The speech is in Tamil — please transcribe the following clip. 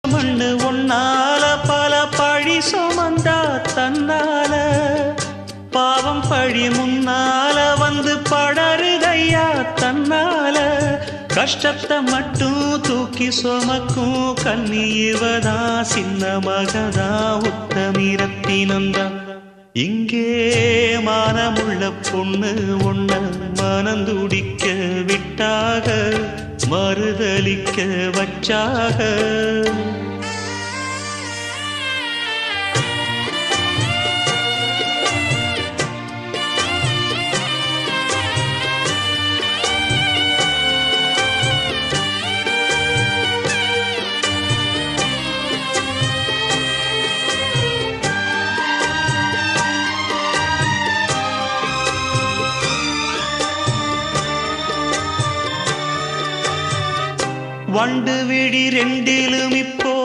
மண்ணு ஒன்னால பல பழி சுமந்தா தன்னால பாவம் பழி முன்னால வந்து படருதையா தன்னால கஷ்டத்தை மட்டும் தூக்கி சுமக்கும் கண்ணீவதா சின்ன மகதா உத்தமிரத்தினந்தா இங்கே மானமுள்ள பொண்ணு ஒன்ன மனந்துடிக்க விட்டாக மறுதலிக்க வச்சாக வண்டு விழி ரெண்டிலும்